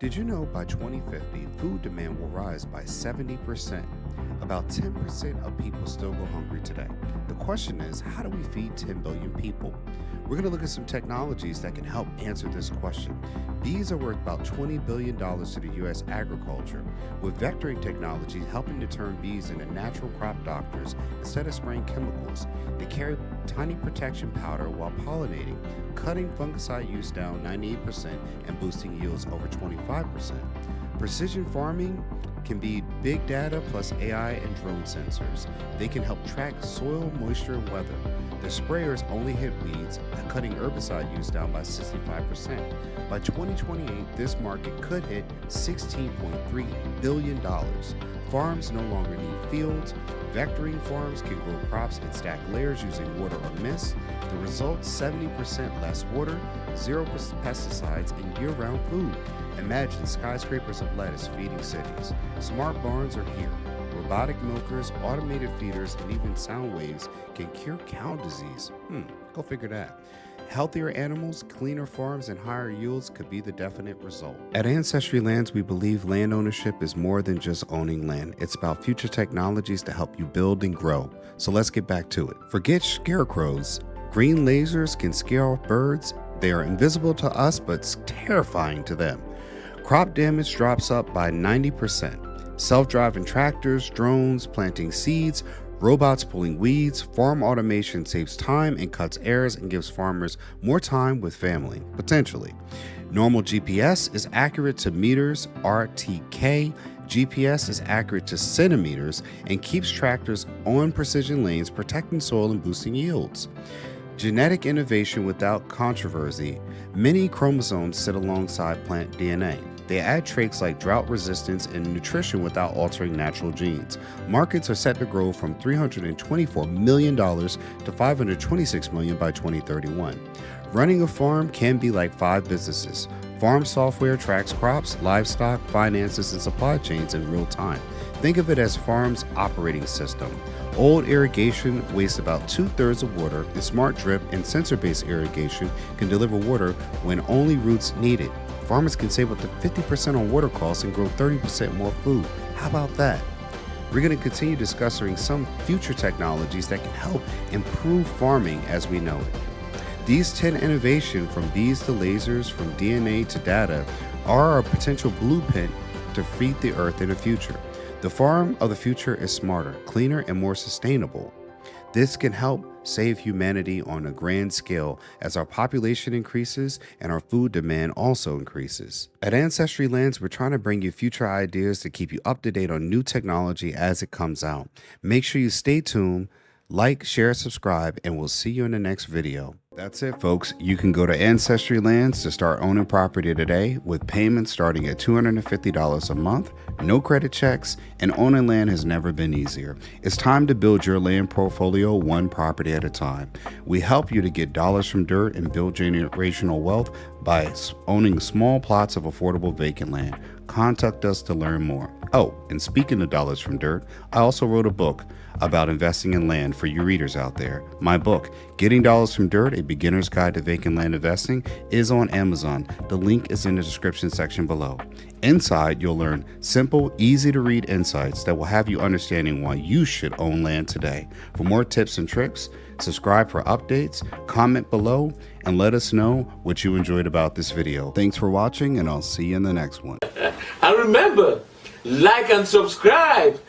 Did you know by 2050, food demand will rise by 70%? About 10% of people still go hungry today. The question is, how do we feed 10 billion people? We're going to look at some technologies that can help answer this question. Bees are worth about $20 billion to the U.S. agriculture, with vectoring technology helping to turn bees into natural crop doctors instead of spraying chemicals. They carry tiny protection powder while pollinating, cutting fungicide use down 98% and boosting yields over 25%. Precision farming can be big data plus AI and drone sensors. They can help track soil, moisture, and weather. The sprayers only hit weeds, cutting herbicide use down by 65%. By 2028, this market could hit $16.3 billion. Farms no longer need fields. Vectoring farms can grow crops and stack layers using water or mist. The result, 70% less water, 0% pesticides, and year-round food. Imagine skyscrapers of lettuce feeding cities. Smart barns are here. Robotic milkers, automated feeders, and even sound waves can cure cow disease. Go figure that. Healthier animals, cleaner farms, and higher yields could be the definite result. At Ancestry Lands, we believe land ownership is more than just owning land. It's about future technologies to help you build and grow. So let's get back to it. Forget scarecrows. Green lasers can scare off birds. They are invisible to us, but terrifying to them. Crop damage drops up by 90%. Self-driving tractors, drones planting seeds, robots pulling weeds. Farm automation saves time and cuts errors and gives farmers more time with family, potentially. Normal GPS is accurate to meters, RTK. GPS is accurate to centimeters and keeps tractors on precision lanes, protecting soil and boosting yields. Genetic innovation without controversy. Many chromosomes sit alongside plant DNA. They add traits like drought resistance and nutrition without altering natural genes. Markets are set to grow from $324 million to $526 million by 2031. Running a farm can be like 5 businesses. Farm software tracks crops, livestock, finances, and supply chains in real time. Think of it as farm's operating system. Old irrigation wastes about 2/3 of water, and smart drip and sensor-based irrigation can deliver water when only roots need it. Farmers can save up to 50% on water costs and grow 30% more food. How about that? We're going to continue discussing some future technologies that can help improve farming as we know it. These 10 innovations, from bees to lasers, from DNA to data, are a potential blueprint to feed the earth in the future. The farm of the future is smarter, cleaner, and more sustainable. This can help save humanity on a grand scale as our population increases and our food demand also increases. At Ancestry Lands, we're trying to bring you future ideas to keep you up to date on new technology as it comes out. Make sure you stay tuned, like, share, subscribe, and we'll see you in the next video. That's it, folks. You can go to Ancestry Lands to start owning property today with payments starting at $250 a month, no credit checks, and owning land has never been easier. It's time to build your land portfolio one property at a time. We help you to get dollars from dirt and build generational wealth by owning small plots of affordable vacant land. Contact us to learn more. Oh, and speaking of dollars from dirt, I also wrote a book about investing in land for you readers out there. My book, Getting Dollars from Dirt, A Beginner's Guide to Vacant Land Investing, is on Amazon. The link is in the description section below. Inside, you'll learn simple, easy to read insights that will have you understanding why you should own land today. For more tips and tricks, subscribe for updates, comment below, and let us know what you enjoyed about this video. Thanks for watching, and I'll see you in the next one. And remember, like and subscribe.